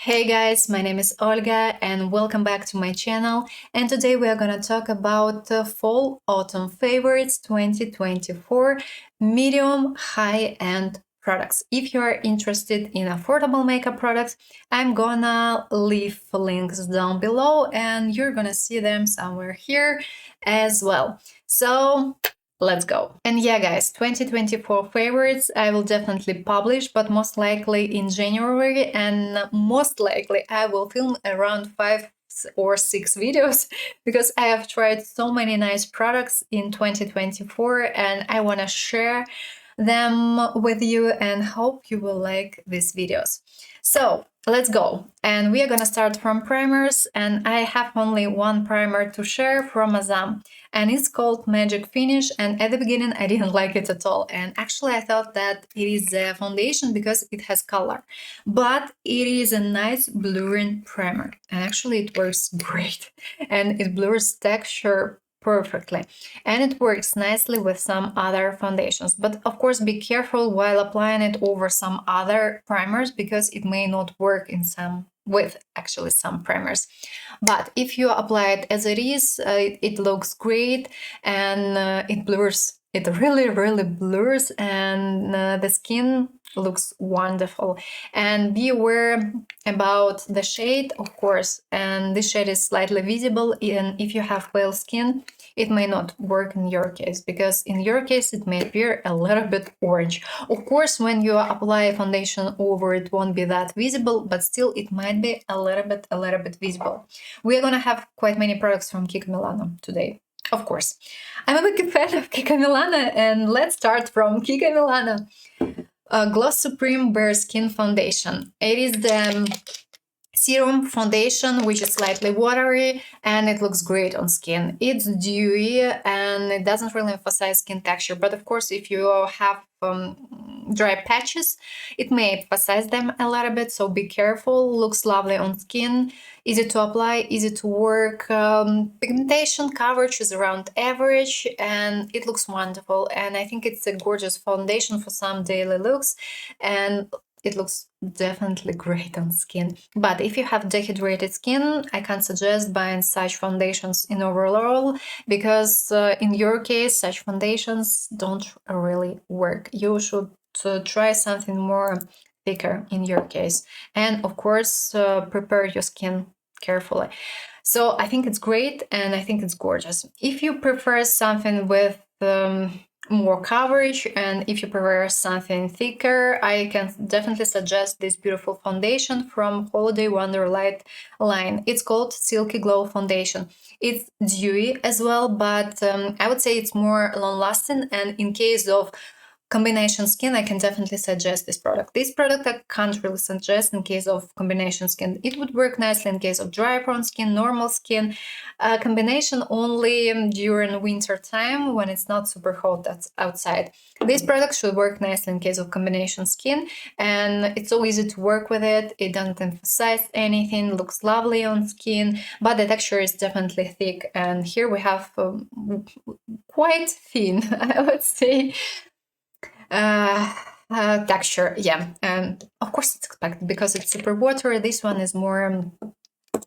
Hey guys, my name is Olga and welcome back to my channel, and today we are gonna talk about Fall Autumn Favorites 2024 medium high-end products. If you are interested in affordable makeup products, I'm gonna leave links down below and you're gonna see them somewhere here as well. So let's go. And yeah, guys, 2024 favorites I will definitely publish, but most likely in January, and most likely I will film around 5 or 6 videos because I have tried so many nice products in 2024 and I want to share them with you and hope you will like these videos. So let's go. And we are gonna start from primers, and I have only one primer to share from Azam, and it's called Magic Finish. And at the beginning I didn't like it at all, and actually I thought that it is a foundation because it has color, but it is a nice blurring primer, and actually it works great and it blurs texture perfectly, and it works nicely with some other foundations. But of course be careful while applying it over some other primers because it may not work in some with actually some primers. But if you apply it as it is, it looks great, and it blurs. It really blurs, and the skin looks wonderful. And be aware about the shade, of course, and this shade is slightly visible, and if you have pale skin it may not work in your case, because in your case it may appear a little bit orange. Of course, when you apply a foundation over it won't be that visible, but still it might be a little bit visible. We are gonna have quite many products from Kiko Milano today. Of course, I'm a big fan of Kiko Milano, and let's start from Kiko Milano. Gloss Supreme Bare Skin Foundation. It is the serum foundation, which is slightly watery, and it looks great on skin. It's dewy and it doesn't really emphasize skin texture, but of course if you have dry patches it may emphasize them a little bit, so be careful. Looks lovely on skin, easy to apply, easy to work. Pigmentation coverage is around average, and it looks wonderful, and I think it's a gorgeous foundation for some daily looks, and it looks definitely great on skin. But if you have dehydrated skin, I can't suggest buying such foundations in overall, because in your case such foundations don't really work. You should try something more thicker in your case, and of course prepare your skin carefully. So I think it's great and I think it's gorgeous. If you prefer something with more coverage, and if you prefer something thicker, I can definitely suggest this beautiful foundation from Holiday Wonderlight line. It's called Silky Glow Foundation. It's dewy as well, but I would say it's more long-lasting, and in case of combination skin I can definitely suggest this product. This product I can't really suggest in case of combination skin. It would work nicely in case of dry prone skin, normal skin. Combination only during winter time when it's not super hot outside. This product should work nicely in case of combination skin, and it's so easy to work with it. It doesn't emphasize anything, looks lovely on skin, but the texture is definitely thick, and here we have quite thin, I would say, texture. Yeah, and of course it's expected because it's super watery. This one is more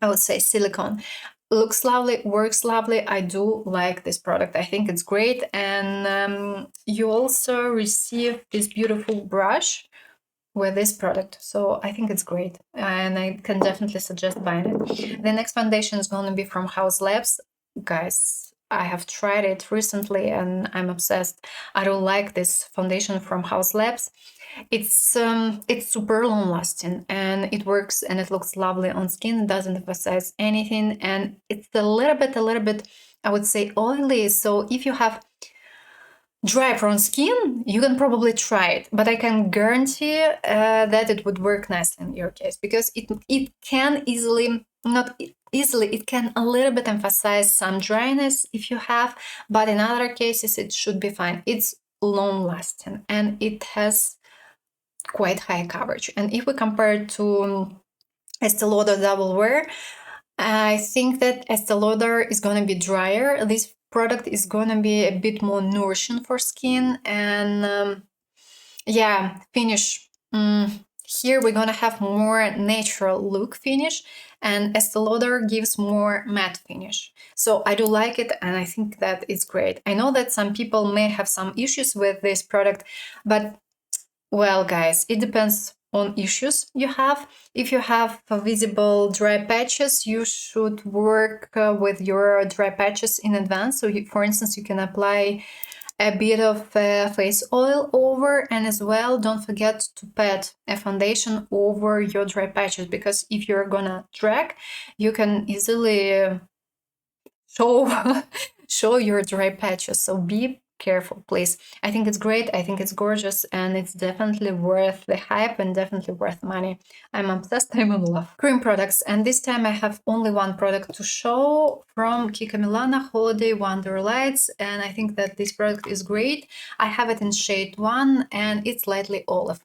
I would say silicone. Looks lovely, works lovely. I do like this product. I think it's great, and you also receive this beautiful brush with this product, so I think it's great and I can definitely suggest buying it. The next foundation is going to be from House Labs. Guys, I have tried it recently and I'm obsessed. I don't like this foundation from House Labs. It's super long lasting and it works and it looks lovely on skin. It doesn't emphasize anything, and it's a little bit I would say oily, so if you have dry prone skin you can probably try it, but I can guarantee that it would work nicely in your case, because it can easily, not easily, it can a little bit emphasize some dryness if you have, but in other cases it should be fine. It's long lasting and it has quite high coverage, and if we compare it to Estee Lauder Double Wear, I think that Estee Lauder is going to be drier. This product is going to be a bit more nourishing for skin, and yeah, finish. Here we're gonna have more natural look finish, and Estee Lauder gives more matte finish. So I do like it, and I think that it's great. I know that some people may have some issues with this product, but well, guys, it depends on issues you have. If you have visible dry patches, you should work with your dry patches in advance. So for instance, you can apply a bit of face oil over, and as well don't forget to pat a foundation over your dry patches, because if you're gonna drag, you can easily show show your dry patches. So be careful, please. I think it's great, I think it's gorgeous, and it's definitely worth the hype and definitely worth money. I'm obsessed, I'm in love. Cream products, and this time I have only one product to show from Kiko Milano Holiday Wonderlights, and I think that this product is great. I have it in shade 1 and it's lightly olive.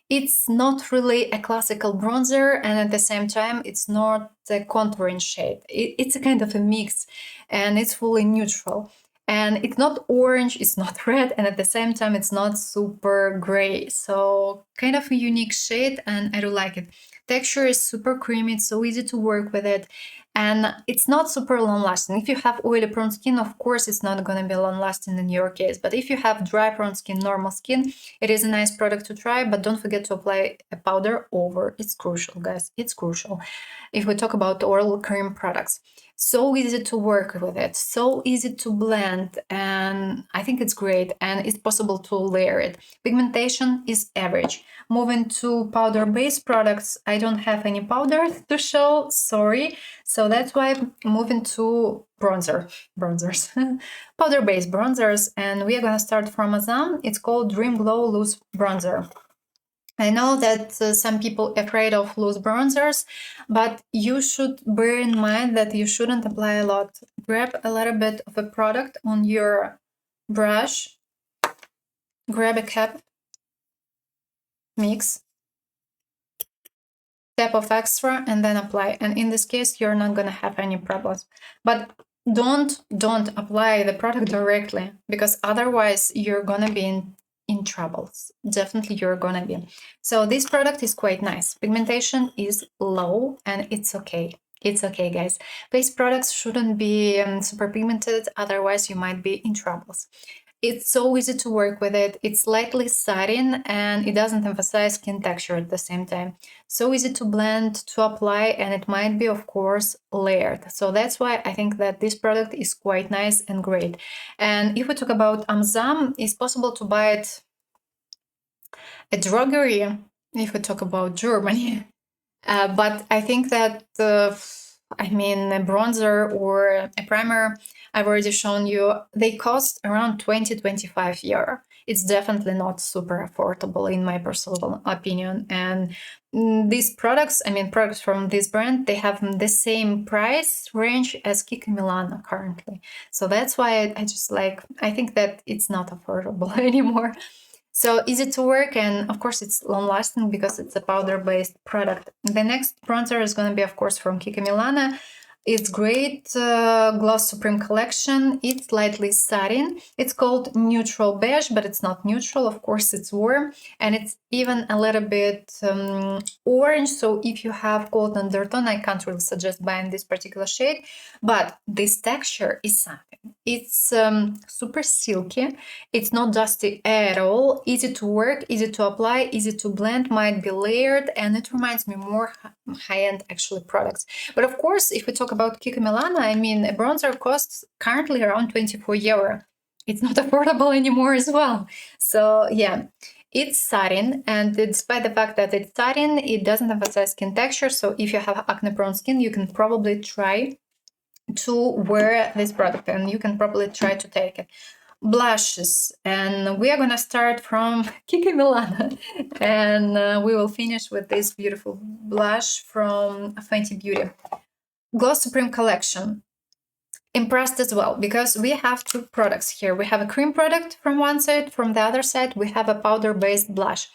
It's not really a classical bronzer, and at the same time it's not a contouring shade. It's a kind of a mix, and it's fully neutral. And it's not orange, it's not red, and at the same time it's not super gray. So kind of a unique shade, and I do like it. Texture is super creamy, it's so easy to work with it, and it's not super long lasting. If you have oily prone skin, of course it's not gonna be long lasting in your case, but if you have dry prone skin, normal skin, it is a nice product to try, but don't forget to apply a powder over. It's crucial, guys, it's crucial. If we talk about oil cream products, so easy to work with it, so easy to blend, and I think it's great, and it's possible to layer it. Pigmentation is average. Moving to powder-based products, I don't have any powder to show, sorry, so that's why I'm moving to bronzers, powder-based bronzers, and we are gonna start from Amazon. It's called Dream Glow Loose Bronzer. I know that some people are afraid of loose bronzers, but you should bear in mind that you shouldn't apply a lot. Grab a little bit of a product on your brush, grab a cap, mix, tap of extra, and then apply. And in this case, you're not gonna have any problems. But don't apply the product directly, because otherwise you're gonna be in troubles. Definitely you're gonna be. So this product is quite nice. Pigmentation is low, and it's okay. It's okay, guys. Base products shouldn't be super pigmented, otherwise you might be in troubles. It's so easy to work with it. It's lightly satin, and it doesn't emphasize skin texture at the same time. So easy to blend, to apply, and it might be, of course, layered. So that's why I think that this product is quite nice and great. And if we talk about Amzam, it's possible to buy it at druggery, if we talk about Germany. But I think that, I mean, a bronzer or a primer, I've already shown you, they cost around 20-25 euro. It's definitely not super affordable in my personal opinion. And these products, I mean, products from this brand, they have the same price range as Kiko Milano currently. So that's why I just like, I think that it's not affordable anymore. So easy to work, and of course it's long lasting because it's a powder based product. The next bronzer is going to be, of course, from Kiko Milano. It's great Gloss Supreme collection. It's lightly satin. It's called neutral beige, but it's not neutral. Of course, it's warm, and it's even a little bit orange. So if you have cold undertone, I can't really suggest buying this particular shade. But this texture is something. It's super silky. It's not dusty at all. Easy to work, easy to apply, easy to blend. Might be layered, and it reminds me more high-end actually products. But of course, if we talk about Kiko Milano, I mean, a bronzer costs currently around 24 euro. It's not affordable anymore as well. So yeah, it's satin, and despite the fact that it's satin, it doesn't emphasize skin texture. So if you have acne-prone skin, you can probably try to wear this product, and you can probably try to take it. Blushes, and we are gonna start from Kiko Milano, and we will finish with this beautiful blush from Fenty Beauty. Gloss Supreme collection. Impressed as well, because we have two products here. We have a cream product from one side, from the other side we have a powder-based blush.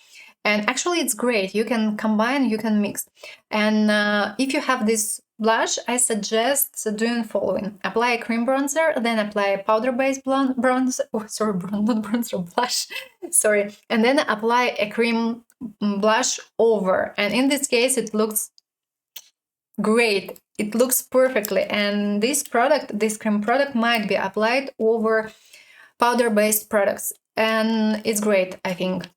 And actually it's great, you can combine, you can mix. And if you have this blush, I suggest doing the following. Apply a cream bronzer, then apply a powder-based blush, sorry, not bronzer, blush, sorry. And then apply a cream blush over, and in this case it looks great. It looks perfectly, and this product, this cream product, might be applied over powder-based products, and it's great. I think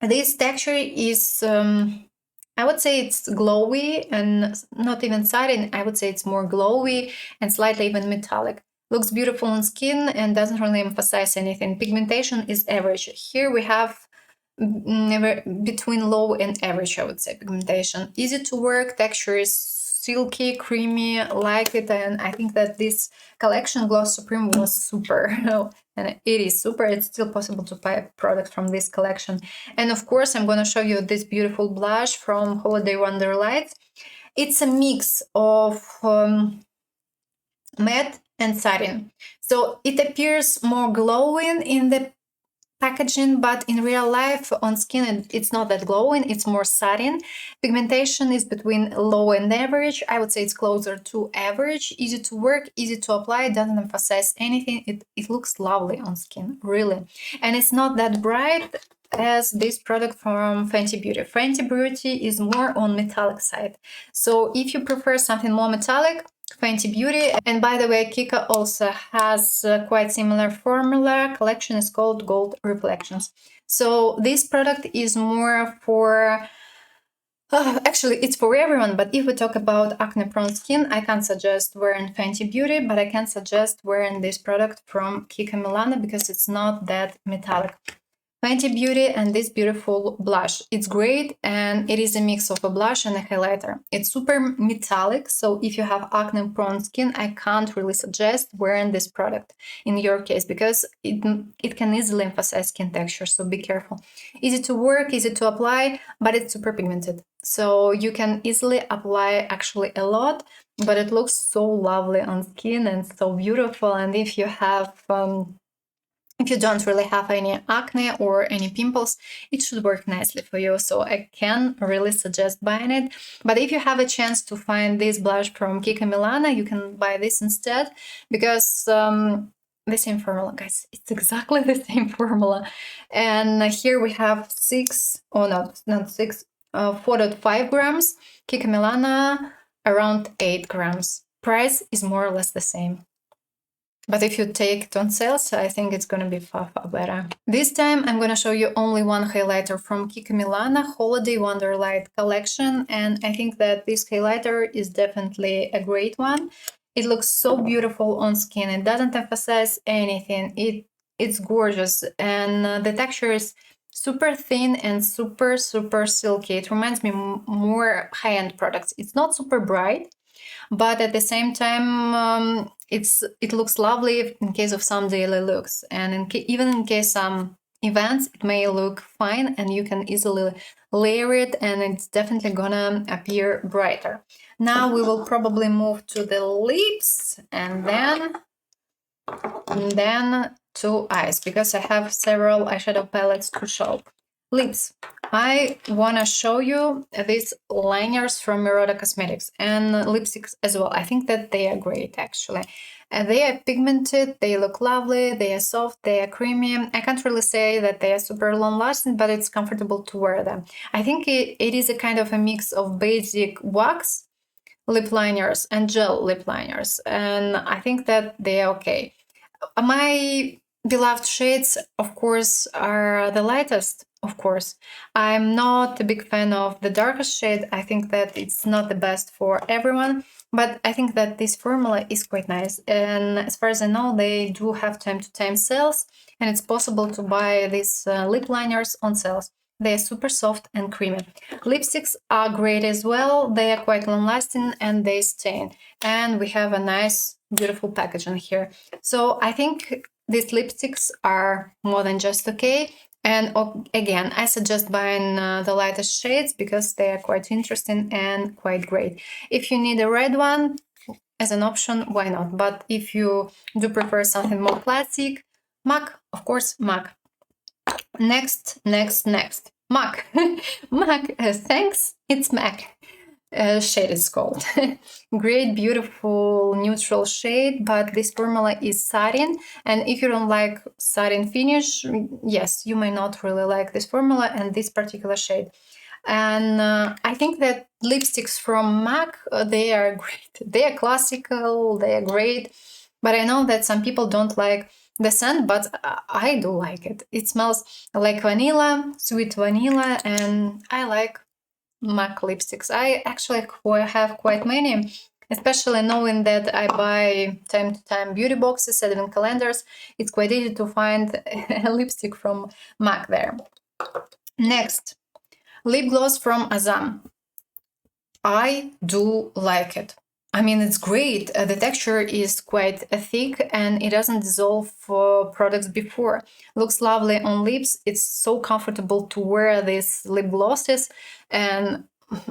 this texture is I would say it's glowy and not even satin. I would say it's more glowy and slightly even metallic. Looks beautiful on skin and doesn't really emphasize anything. Pigmentation is average. Here we have never between low and average, I would say, pigmentation. Easy to work, texture is silky, creamy, like it, and I think that this collection Gloss Supreme was super. And it is super. It's still possible to buy a product from this collection. And of course, I'm going to show you this beautiful blush from Holiday Wonderlights. It's a mix of matte and satin. So it appears more glowing in the packaging, but in real life on skin it's not that glowing, it's more satin. Pigmentation is between low and average. I would say it's closer to average. Easy to work, easy to apply, doesn't emphasize anything. It looks lovely on skin, really. And it's not that bright as this product from Fenty Beauty. Fenty Beauty is more on metallic side. So if you prefer something more metallic, Fenty Beauty. And by the way, Kika also has quite similar formula. Collection is called Gold Reflections. So this product is more for actually it's for everyone, but if we talk about acne prone skin, I can't suggest wearing Fenty Beauty, but I can suggest wearing this product from Kika Milano because it's not that metallic. Fenty Beauty and this beautiful blush. It's great, and it is a mix of a blush and a highlighter. It's super metallic, so if you have acne prone skin, I can't really suggest wearing this product in your case because it can easily emphasize skin texture, so be careful. Easy to work, easy to apply, but it's super pigmented. So you can easily apply actually a lot, but it looks so lovely on skin and so beautiful. And if you have if you don't really have any acne or any pimples, it should work nicely for you. So I can really suggest buying it. But if you have a chance to find this blush from Kika Milano, you can buy this instead because the same formula, guys. It's exactly the same formula. And here we have 4.5 grams. Kika Milano around 8 grams. Price is more or less the same. But if you take it on sales, I think it's going to be far, far better. This time, I'm going to show you only one highlighter from Kika Milano Holiday Wonderlight collection. And I think that this highlighter is definitely a great one. It looks so beautiful on skin. It doesn't emphasize anything. It's gorgeous. And the texture is super thin and super, super silky. It reminds me more high-end products. It's not super bright, but at the same time, it looks lovely in case of some daily looks, and even in case some events, it may look fine, and you can easily layer it, and it's definitely gonna appear brighter. Now we will probably move to the lips, and then to eyes, because I have several eyeshadow palettes to show. Lips. I want to show you these liners from Merryglow Cosmetics and lipsticks as well. I think that they are great, actually. They are pigmented, they look lovely, they are soft, they are creamy. I can't really say that they are super long-lasting, but it's comfortable to wear them. I think it is a kind of a mix of basic wax lip liners and gel lip liners, and I think that they are okay. My beloved shades, of course, are the lightest, of course. I'm not a big fan of the darkest shade. I think that it's not the best for everyone, but I think that this formula is quite nice. And as far as I know, they do have time-to-time sales, and it's possible to buy these lip liners on sales. They are super soft and creamy. Lipsticks are great as well. They are quite long-lasting and they stain. And we have a nice, beautiful packaging here. So I think these lipsticks are more than just okay. And again, I suggest buying the lightest shades because they are quite interesting and quite great. If you need a red one as an option, why not? But if you do prefer something more classic, MAC, of course, MAC. Next. MAC. MAC, thanks, it's MAC. shade is called. Great, beautiful, neutral shade, but this formula is satin. And if you don't like satin finish, yes, you may not really like this formula and this particular shade. And I think that lipsticks from MAC, they are great. They are classical, they are great. But I know that some people don't like the scent, but I do like it. It smells like vanilla, sweet vanilla, and I like MAC lipsticks. I actually have quite many, especially knowing that I buy time to time beauty boxes, advent calendars. It's quite easy to find a lipstick from MAC there. Next, lip gloss from Azam. I do like it. I mean, it's great. The texture is quite thick and it doesn't dissolve products before. Looks lovely on lips. It's so comfortable to wear these lip glosses. And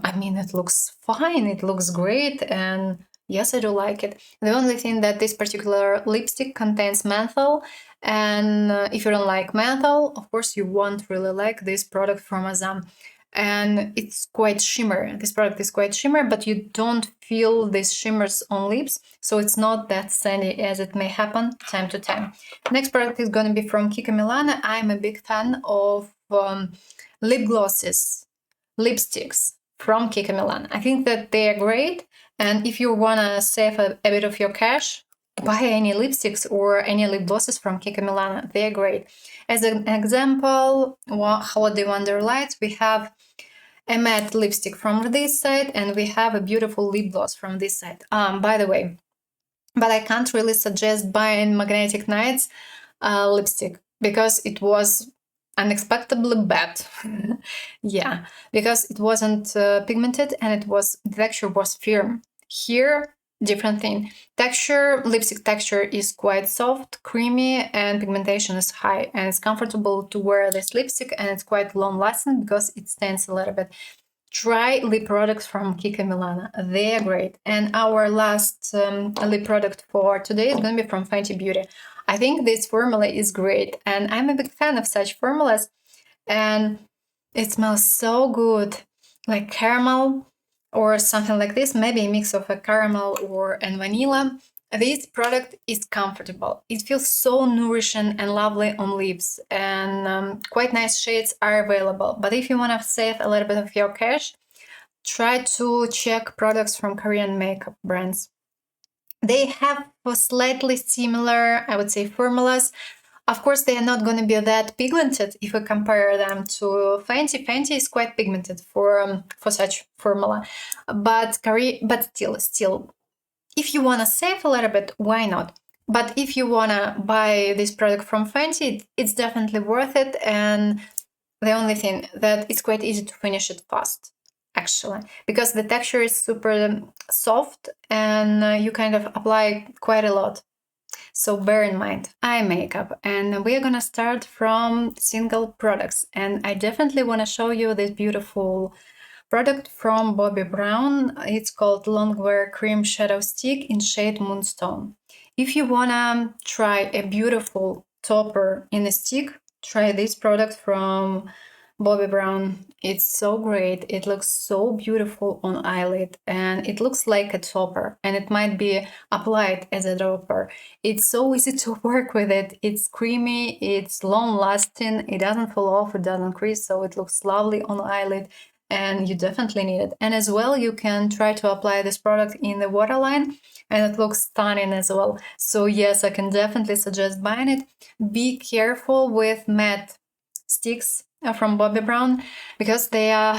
I mean, it looks fine. It looks great. And yes, I do like it. The only thing that this particular lipstick contains menthol. And if you don't like menthol, of course, you won't really like this product from Azam. And it's quite shimmer. This product is quite shimmer, but you don't feel these shimmers on lips, so it's not that sandy as it may happen time to time. Next product is going to be from Kiko Milano. I'm a big fan of lip glosses, lipsticks from Kiko Milano. I think that they are great, and if you want to save a bit of your cash, buy any lipsticks or any lip glosses from Kiko Milano. They are great. As an example, Holiday Wonderlights, we have a matte lipstick from this side and we have a beautiful lip gloss from this side. By the way, but I can't really suggest buying Magnetic Nights lipstick because it was unexpectedly bad. Yeah, because it wasn't pigmented and the texture was firm. Here, different thing. Lipstick texture is quite soft, creamy, and pigmentation is high. And it's comfortable to wear this lipstick and it's quite long lasting because it stains a little bit. Try lip products from Kiko Milano. They are great. And our last lip product for today is going to be from Fenty Beauty. I think this formula is great and I'm a big fan of such formulas. And it smells so good, like caramel or something like this, maybe a mix of a caramel and vanilla. This product is comfortable. It feels so nourishing and lovely on lips, and quite nice shades are available. But if you want to save a little bit of your cash, try to check products from Korean makeup brands. They have slightly similar, I would say, formulas. Of course, they are not going to be that pigmented if we compare them to Fenty. Fenty is quite pigmented for such formula, but still, if you want to save a little bit, why not? But if you want to buy this product from Fenty, it's definitely worth it. And the only thing that it's quite easy to finish it fast, actually, because the texture is super soft and you kind of apply quite a lot. So bear in mind, eye makeup, and we're gonna start from single products. And I definitely want to show you this beautiful product from Bobbi Brown. It's called Longwear Cream Shadow Stick in shade Moonstone. If you wanna try a beautiful topper in a stick, try this product from Bobbi Brown. It's so great. It looks so beautiful on eyelid and it looks like a topper and it might be applied as a topper. It's so easy to work with it. It's creamy, it's long lasting, it doesn't fall off, it doesn't crease, so it looks lovely on eyelid and you definitely need it. And as well, you can try to apply this product in the waterline and it looks stunning as well. So yes, I can definitely suggest buying it. Be careful with matte sticks from Bobbi Brown because they are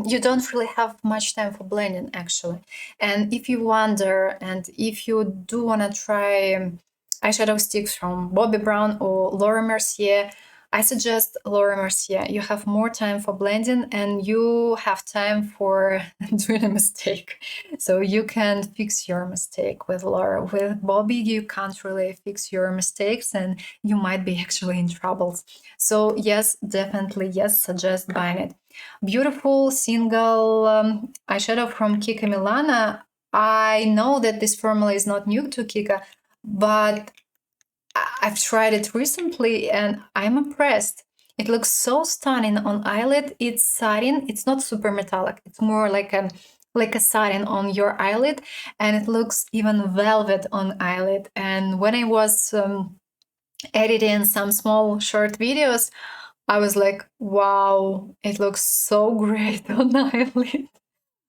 you don't really have much time for blending actually. And if you wonder and if you do want to try eyeshadow sticks from Bobbi Brown or Laura Mercier, I suggest Laura Mercier. You have more time for blending and you have time for doing a mistake. So you can fix your mistake with Laura. With Bobbi, you can't really fix your mistakes and you might be actually in trouble. So yes, definitely, yes, suggest buying it. Beautiful single eyeshadow from Kiko Milano. I know that this formula is not new to Kiko, but I've tried it recently and I'm impressed. It looks so stunning on eyelid. It's satin. It's not super metallic. It's more like a satin on your eyelid, and it looks even velvet on eyelid. And when I was editing some small short videos, I was like, wow, it looks so great on eyelid.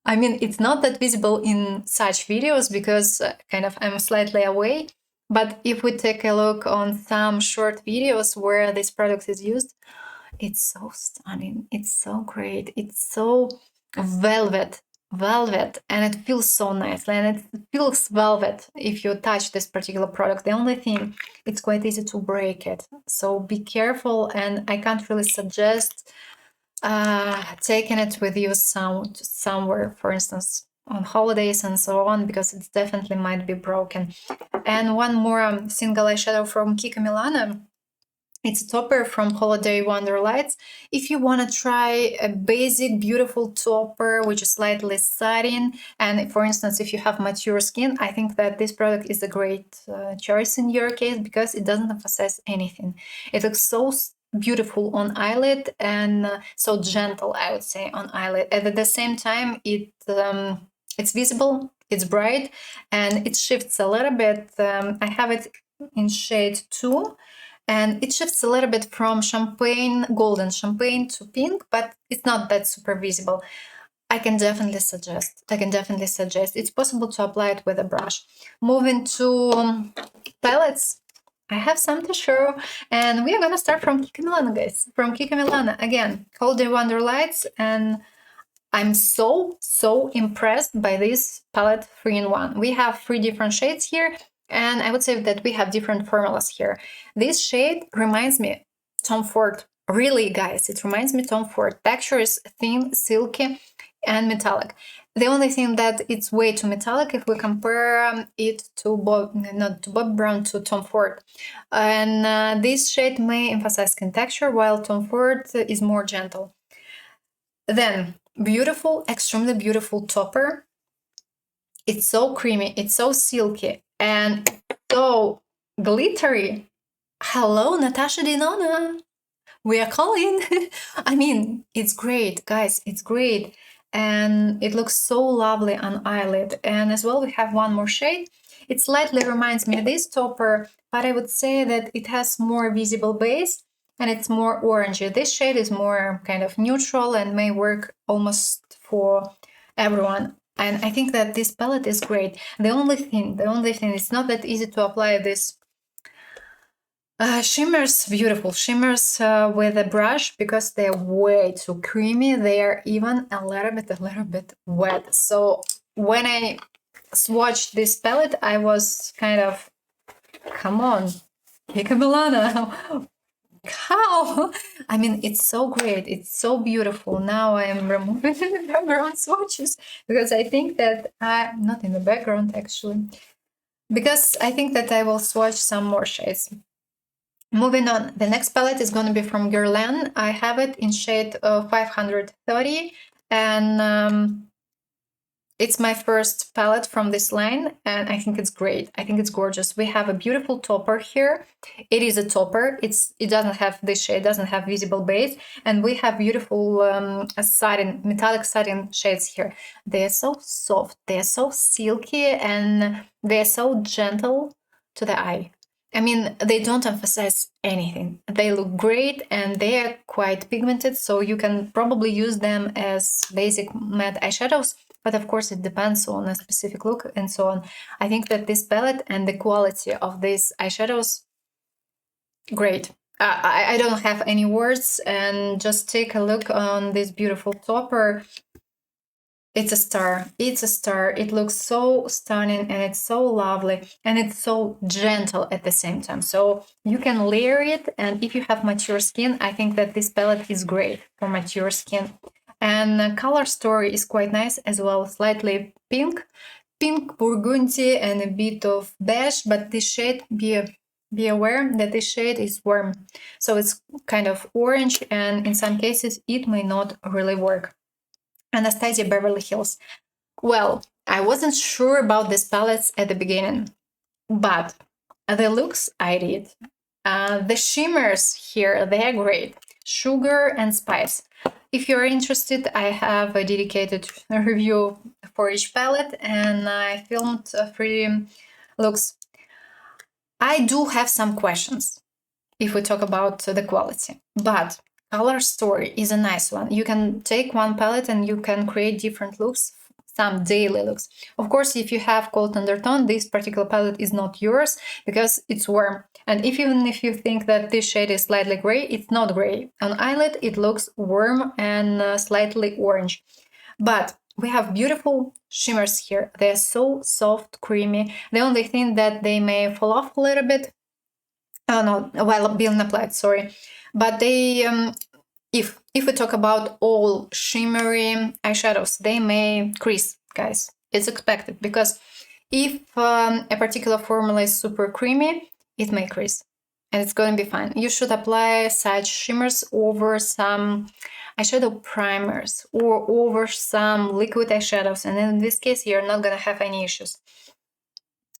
I mean, it's not that visible in such videos because kind of I'm slightly away. But if we take a look on some short videos where this product is used, it's so stunning. It's so great. It's so velvet, and it feels so nicely, and it feels velvet if you touch this particular product. The only thing, it's quite easy to break it. So be careful, and I can't really suggest taking it with you somewhere, for instance, on holidays and so on, because it definitely might be broken. And one more single eyeshadow from Kiko Milano. It's a topper from Holiday Wonderlights. If you want to try a basic, beautiful topper, which is slightly satin, and for instance, if you have mature skin, I think that this product is a great choice in your case because it doesn't emphasize anything. It looks so beautiful on eyelid and so gentle, I would say, on eyelid. And at the same time, it's visible, it's bright, and it shifts a little bit. I have it in shade 2. And it shifts a little bit from champagne, golden champagne to pink, but it's not that super visible. I can definitely suggest. It's possible to apply it with a brush. Moving to palettes, I have some to show, and we are gonna start from Kiko Milano, guys. From Kiko Milano again, Holiday Wonderlights, and I'm so impressed by this palette 3-in-1. We have 3 different shades here, and I would say that we have different formulas here. This shade reminds me Tom Ford. Really, guys, it reminds me Tom Ford. Texture is thin, silky, and metallic. The only thing that it's way too metallic if we compare it to not to Bobbi Brown, to Tom Ford. And this shade may emphasize skin texture, while Tom Ford is more gentle. Then, beautiful, extremely beautiful topper. It's so creamy, it's so silky, and so glittery. Hello, Natasha Denona. We are calling. I mean, it's great, guys. It's great. And it looks so lovely on eyelid. And as well, we have one more shade. It slightly reminds me of this topper, but I would say that it has more visible base and it's more orangey. This shade is more kind of neutral and may work almost for everyone. And I think that this palette is great. The only thing, it's not that easy to apply this shimmers, beautiful shimmers with a brush because they're way too creamy. They are even a little bit wet. So when I swatched this palette, I was kind of, come on, Kiko Milano. How? I mean, it's so great. It's so beautiful. Now I am removing the background swatches because I think that not in the background actually, because I think that I will swatch some more shades. Moving on, the next palette is going to be from GUERLAIN. I have it in shade 530, and it's my first palette from this line, and I think it's great. I think it's gorgeous. We have a beautiful topper here. It is a topper. It doesn't have this shade, doesn't have visible base, and we have beautiful satin, metallic satin shades here. They are so soft, they are so silky, and they are so gentle to the eye. I mean, they don't emphasize anything. They look great and they are quite pigmented, so you can probably use them as basic matte eyeshadows, but of course it depends on a specific look and so on. I think that this palette and the quality of these eyeshadows, great. I don't have any words, and just take a look on this beautiful topper. It's a star. It's a star. It looks so stunning and it's so lovely and it's so gentle at the same time. So you can layer it, and if you have mature skin, I think that this palette is great for mature skin. And the color story is quite nice as well. Slightly pink, burgundy, and a bit of beige, but this shade, be aware that this shade is warm. So it's kind of orange, and in some cases it may not really work. Anastasia Beverly Hills. Well, I wasn't sure about these palettes at the beginning, but the looks I did. The shimmers here, they are great. sugar, and spice. If you're interested, I have a dedicated review for each palette, and I filmed 3 looks. I do have some questions if we talk about the quality, but Color Story is a nice one. You can take one palette and you can create different looks, some daily looks. Of course, if you have cold undertone, this particular palette is not yours because it's warm. And even if you think that this shade is slightly gray, it's not gray. On eyelid, it looks warm and slightly orange. But we have beautiful shimmers here. They're so soft, creamy. The only thing that they may fall off a little bit. Oh no, while being applied, sorry. But they, if we talk about all shimmery eyeshadows, they may crease, guys. It's expected because if a particular formula is super creamy, it may crease. And it's going to be fine. You should apply such shimmers over some eyeshadow primers or over some liquid eyeshadows, and in this case you're not going to have any issues.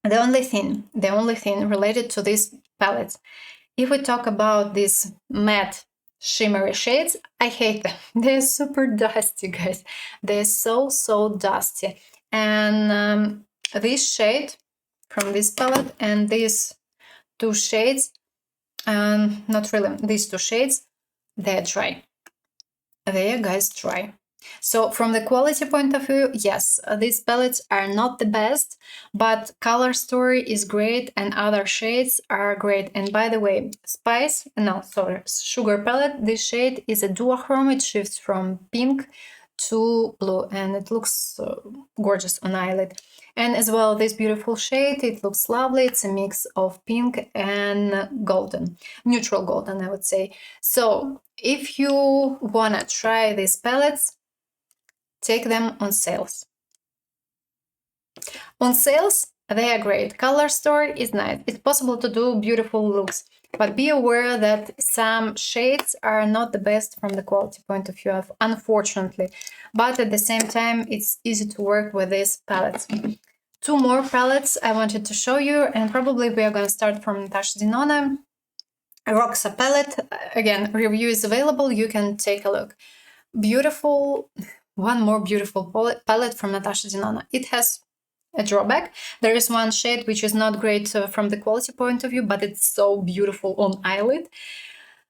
The only thing related to these palettes, if we talk about these matte shimmery shades, I hate them. They're super dusty, guys. They're so dusty. And this shade from this palette and these 2 shades, not really, these 2 shades, they're dry. They are, guys, dry. So from the quality point of view, yes, these palettes are not the best, but Color Story is great and other shades are great. And by the way, Sugar palette, this shade is a duochrome. It shifts from pink to blue and it looks gorgeous on eyelid. And as well, this beautiful shade, it looks lovely. It's a mix of pink and golden, neutral golden, I would say. So if you wanna try these palettes, take them on sales. On sales, they are great. Color Story is nice. It's possible to do beautiful looks, but be aware that some shades are not the best from the quality point of view, unfortunately. But at the same time, it's easy to work with these palettes. 2 more palettes I wanted to show you, and probably we are going to start from Natasha Denona. Roxa palette. Again, review is available. You can take a look. Beautiful. One more beautiful palette from Natasha Denona. It has a drawback. There is one shade which is not great from the quality point of view, but it's so beautiful on eyelid.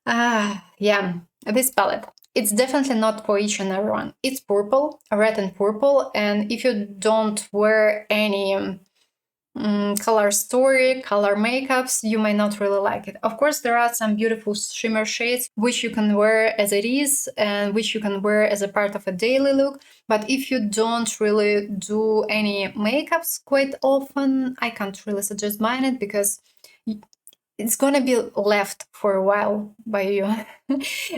Yeah, this palette. It's definitely not for each and everyone. It's purple, red and purple, and if you don't wear any Color Story, color makeups, you may not really like it. Of course, there are some beautiful shimmer shades which you can wear as it is and which you can wear as a part of a daily look. But if you don't really do any makeups quite often, I can't really suggest buying it because it's gonna be left for a while by you.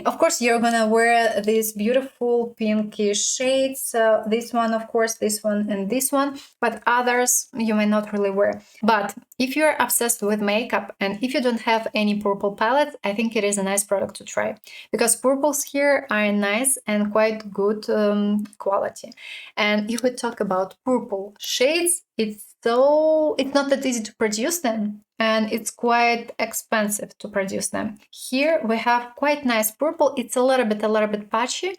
Of course, you're gonna wear these beautiful pinkish shades. This one, of course, this one and this one, but others you may not really wear. But if you're obsessed with makeup and if you don't have any purple palette, I think it is a nice product to try because purples here are nice and quite good quality. And if we talk about purple shades, it's not that easy to produce them and it's quite expensive to produce them. Here we have quite nice purple. It's a little bit patchy,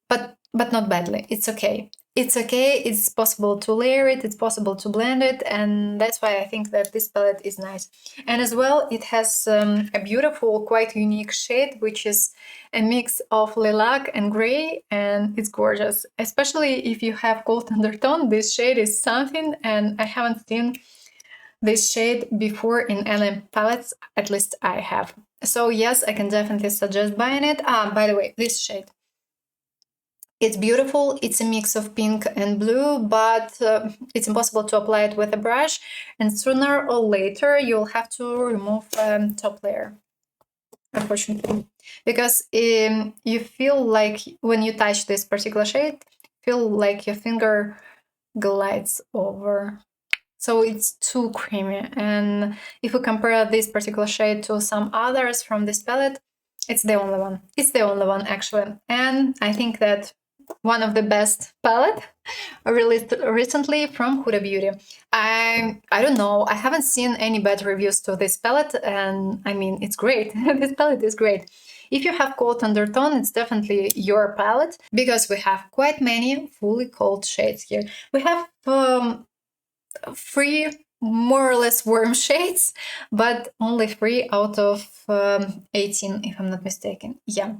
but not badly. It's okay. It's okay. It's possible to layer it. It's possible to blend it, and that's why I think that this palette is nice. And as well, it has a beautiful, quite unique shade, which is a mix of lilac and gray, and it's gorgeous. Especially if you have cold undertone, this shade is something, and I haven't seen this shade before in any palettes, at least I have. So yes, I can definitely suggest buying it. By the way, this shade. It's beautiful. It's a mix of pink and blue, but it's impossible to apply it with a brush. And sooner or later, you'll have to remove top layer, unfortunately. Because you feel like when you touch this particular shade, feel like your finger glides over. So it's too creamy. And if we compare this particular shade to some others from this palette, it's the only one. It's the only one, actually. And I think that one of the best palette released recently from Huda Beauty. I don't know, I haven't seen any bad reviews to this palette, and I mean, it's great. This palette is great. If you have cold undertone, it's definitely your palette, because we have quite many fully cold shades here. We have 3 more or less warm shades, but only 3 out of 18, if I'm not mistaken. Yeah.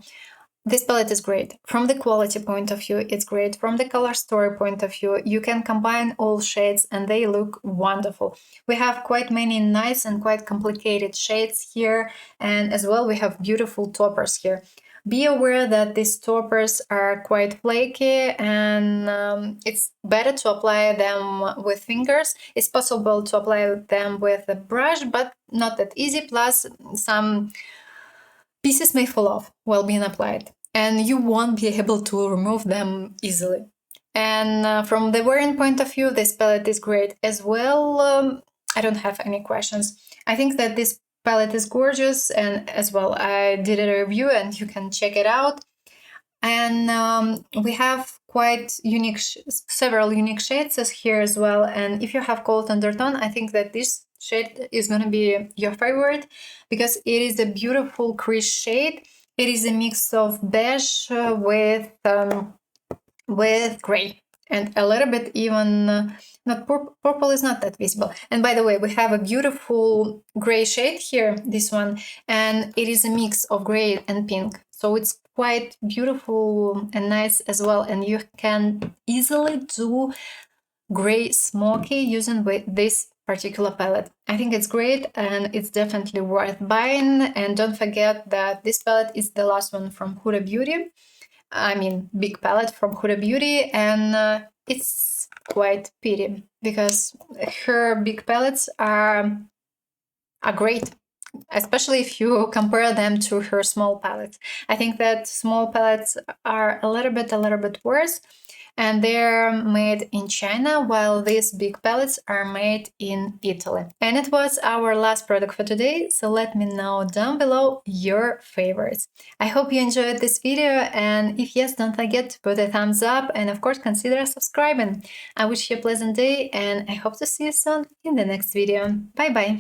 This palette is great. From the quality point of view, it's great. From the color story point of view, you can combine all shades and they look wonderful. We have quite many nice and quite complicated shades here, and as well we have beautiful toppers here. Be aware that these toppers are quite flaky, and it's better to apply them with fingers. It's possible to apply them with a brush, but not that easy. Plus, some pieces may fall off while being applied, and you won't be able to remove them easily. And from the wearing point of view, this palette is great as well. I don't have any questions. I think that this palette is gorgeous, and as well I did a review and you can check it out. And we have quite unique, several unique shades as here as well. And if you have cold undertone, I think that this shade is going to be your favorite, because it is a beautiful crease shade. It is a mix of beige with gray, and a little bit even not purple is not that visible. And by the way, we have a beautiful gray shade here, this one, and it is a mix of gray and pink, so it's quite beautiful and nice as well. And you can easily do gray smoky using this particular palette. I think it's great and it's definitely worth buying. And don't forget that this palette is the last one from Huda Beauty. I mean, big palette from Huda Beauty, and it's quite pity, because her big palettes are great, especially if you compare them to her small palettes. I think that small palettes are a little bit worse, and they're made in China, while these big palettes are made in Italy. And it was our last product for today, so let me know down below your favorites. I hope you enjoyed this video, and if yes, don't forget to put a thumbs up, and of course consider subscribing. I wish you a pleasant day, and I hope to see you soon in the next video. Bye bye!